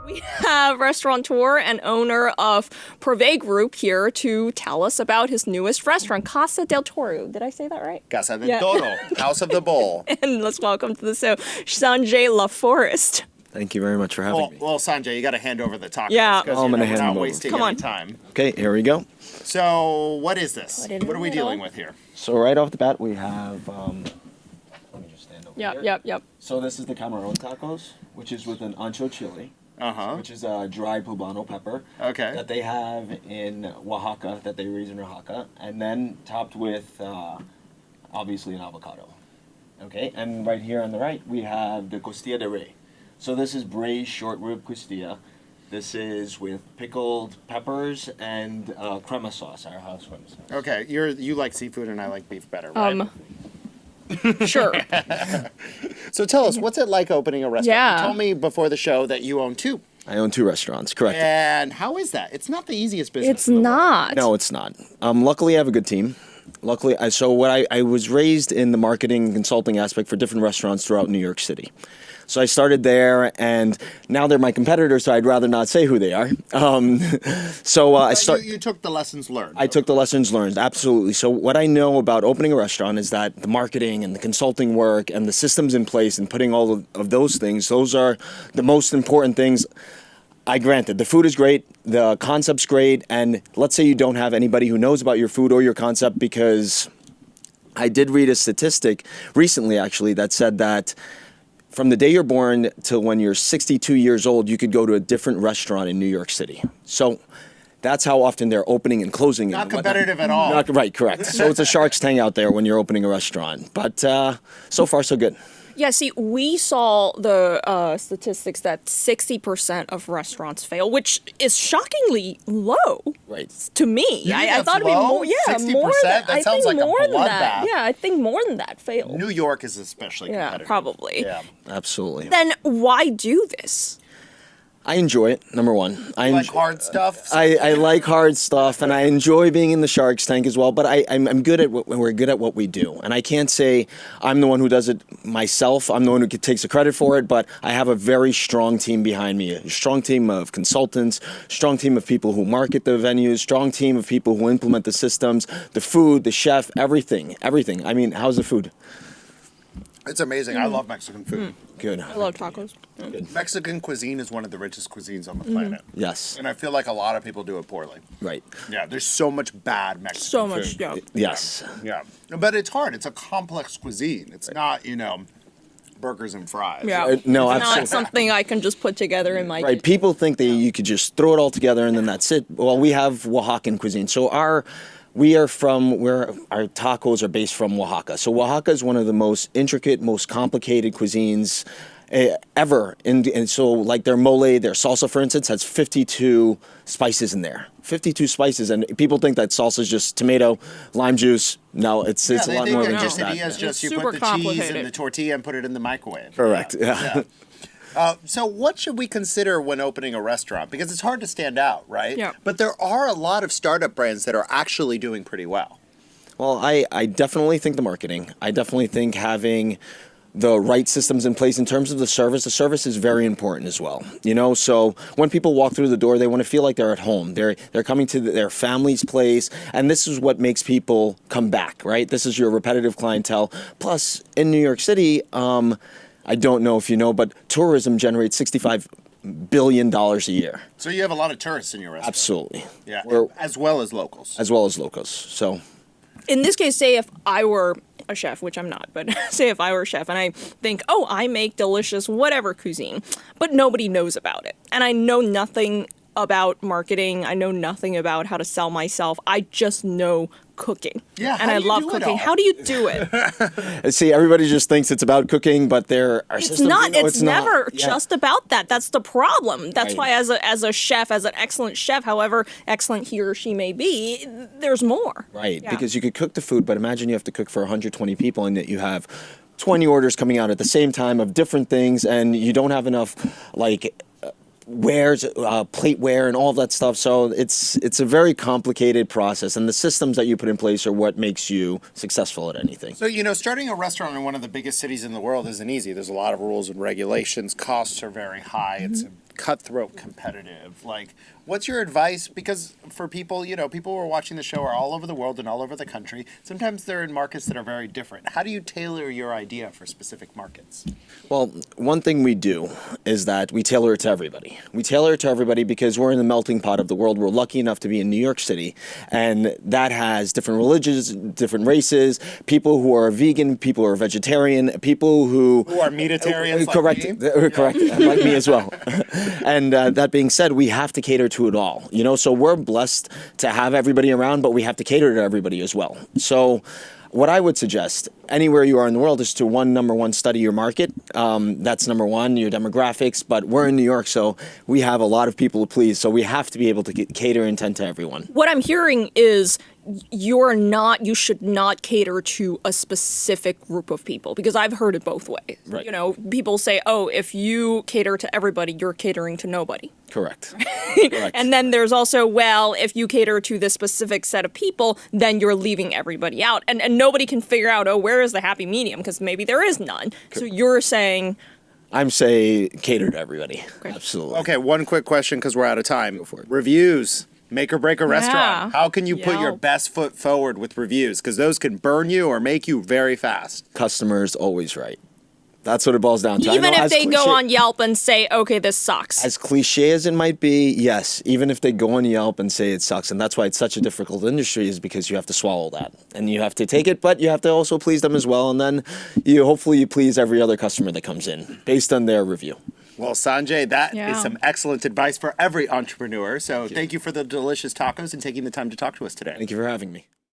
We have restaurateur and owner of Privé Group here to tell us about his newest restaurant, Casa Del Toro. Did I say that right? Casa Del Toro, House of the Bull. And let's welcome to the show, Sanjay Laforest. Thank you very much for having me. Well, Sanjay, you got to hand over the tacos. Yeah. Because I'm gonna we're hand not them over. wasting Come any on. time. Okay, here we go. So, what is this? Put it in What are we the middle. dealing with here? So right off the bat, we have, let me just stand over here. Yep. So this is the Camarón tacos, which is with an ancho chili, which is a dry poblano pepper. Okay. That they have in Oaxaca, that they raise in Oaxaca, and then topped with, obviously, an avocado. Okay, and right here on the right, we have the costilla de rey. So this is braised short rib costilla. This is with pickled peppers and crema sauce, our house crema sauce. Okay, you like seafood and I like beef better, right? Sure. So tell us, what's it like opening a restaurant? Yeah. You told me before the show that you own two. I own 2 restaurants, correct. And how is that? It's not the easiest business. It's in the world. not. No, it's not. Luckily, I have a good team. Luckily, I was raised in the marketing and consulting aspect for different restaurants throughout New York City. So I started there, and now they're my competitors, so I'd rather not say who they are. You took the lessons learned. I took the lessons learned, absolutely. So what I know about opening a restaurant is that the marketing and the consulting work and the systems in place and putting all of those things, those are the most important things. Granted, the food is great, the concept's great, and let's say you don't have anybody who knows about your food or your concept, because I did read a statistic recently, actually, that said that from the day you're born till when you're 62 years old, you could go to a different restaurant in New York City. So that's how often they're opening and closing. Not competitive at all. Right, correct. So it's a Shark's Tank out there when you're opening a restaurant. But so far, so good. Yeah, see, we saw the statistics that 60% of restaurants fail, which is shockingly low. Right. To me. You think I thought that's it'd be low? more. Yeah, 60%? more than That sounds like a more than that. bloodbath. Yeah, I think more than that failed. New York is especially Yeah, competitive. probably. Yeah. Absolutely. Then why do this? I enjoy it, number one. You like hard stuff? I like hard stuff, and I enjoy being in the Shark's Tank as well. But I'm good at we're good at what we do, and I can't say I'm the one who does it myself. I'm the one who takes the credit for it. But I have a very strong team behind me, a strong team of consultants, strong team of people who market the venues, strong team of people who implement the systems, the food, the chef, everything. I mean, how's the food? It's amazing. I love Mexican food. Good. I love tacos. Mexican cuisine is one of the richest cuisines on the planet. Yes. And I feel like a lot of people do it poorly. Right. Yeah, there's so much bad Mexican So food. much, yeah. Yes. Yeah. But it's hard. It's a complex cuisine. It's not, burgers and fries. Yeah. No, It's absolutely. not something I can just put together in my Right. People think that you could just throw it all together and then that's it. Well, we have Oaxacan cuisine. So our tacos are based from Oaxaca. So Oaxaca is one of the most intricate, most complicated cuisines ever. And so like their mole, their salsa, for instance, has 52 spices in there. 52 spices. And people think that salsa is just tomato, lime juice. No, it's a lot more than just that. It's just you super put the cheese complicated. in the tortilla and put it in the microwave. Correct. Yeah. So what should we consider when opening a restaurant? Because it's hard to stand out, right? Yeah. But there are a lot of startup brands that are actually doing pretty well. Well, I definitely think the marketing. I definitely think having the right systems in place in terms of the service is very important as well. So when people walk through the door, they want to feel like they're at home. They're coming to their family's place, and this is what makes people come back, right? This is your repetitive clientele. Plus, in New York City, I don't know if you know, but tourism generates $65 billion a year. So you have a lot of tourists in your restaurant. Absolutely. Yeah, We're- as well as locals. As well as locals. So In this case, say if I were a chef, which I'm not, but say if I were a chef and I think, oh, I make delicious whatever cuisine, but nobody knows about it. And I know nothing about marketing. I know nothing about how to sell myself. I just know cooking. Yeah, and how I do you love do it cooking. all? How do you do it? see, everybody just thinks it's about cooking, but there are It's systems. not. It's not. never Yeah. just about that. That's the problem. That's Right. why, as a chef, as an excellent chef, however excellent he or she may be, there's more. Right, Yeah. because you could cook the food, but imagine you have to cook for 120 people and that you have 20 orders coming out at the same time of different things, and you don't have enough, plateware and all that stuff. So it's a very complicated process, and the systems that you put in place are what makes you successful at anything. So, starting a restaurant in one of the biggest cities in the world isn't easy. There's a lot of rules and regulations. Costs are very high. It's cutthroat competitive. Like, what's your advice? Because for people, people who are watching the show are all over the world and all over the country. Sometimes they're in markets that are very different. How do you tailor your idea for specific markets? Well, one thing we do is that we tailor it to everybody. We tailor it to everybody because we're in the melting pot of the world. We're lucky enough to be in New York City, and that has different religions, different races, people who are vegan, people who are vegetarian, people who are meatitarians. Correct, correct, like me as well. And that being said, we have to cater to it all. So we're blessed to have everybody around, but we have to cater to everybody as well. So what I would suggest, anywhere you are in the world, is to number one, study your market. That's number one, your demographics. But we're in New York, so we have a lot of people to please. So we have to be able to cater and tend to everyone. What I'm hearing is you should not cater to a specific group of people, because I've heard it both ways. Right. People say, oh, if you cater to everybody, you're catering to nobody. Correct. Correct. And then there's also, well, if you cater to this specific set of people, then you're leaving everybody out. And nobody can figure out, where is the happy medium? Because maybe there is none. So you're saying... I'm saying cater to everybody. Okay. Absolutely. Okay, one quick question because we're out of time. Go for it. Reviews. Make or break a restaurant. How can you put your best foot forward with reviews? Because those can burn you or make you very fast. Customers always right. That's what it boils down to. Even if they go on Yelp and say, okay, this sucks. As cliche as it might be, yes. Even if they go on Yelp and say it sucks. And that's why it's such a difficult industry, is because you have to swallow that. And you have to take it, but you have to also please them as well. And then hopefully you please every other customer that comes in based on their review. Well, Sanjay, that is some excellent advice for every entrepreneur. So thank you for the delicious tacos and taking the time to talk to us today. Thank you for having me.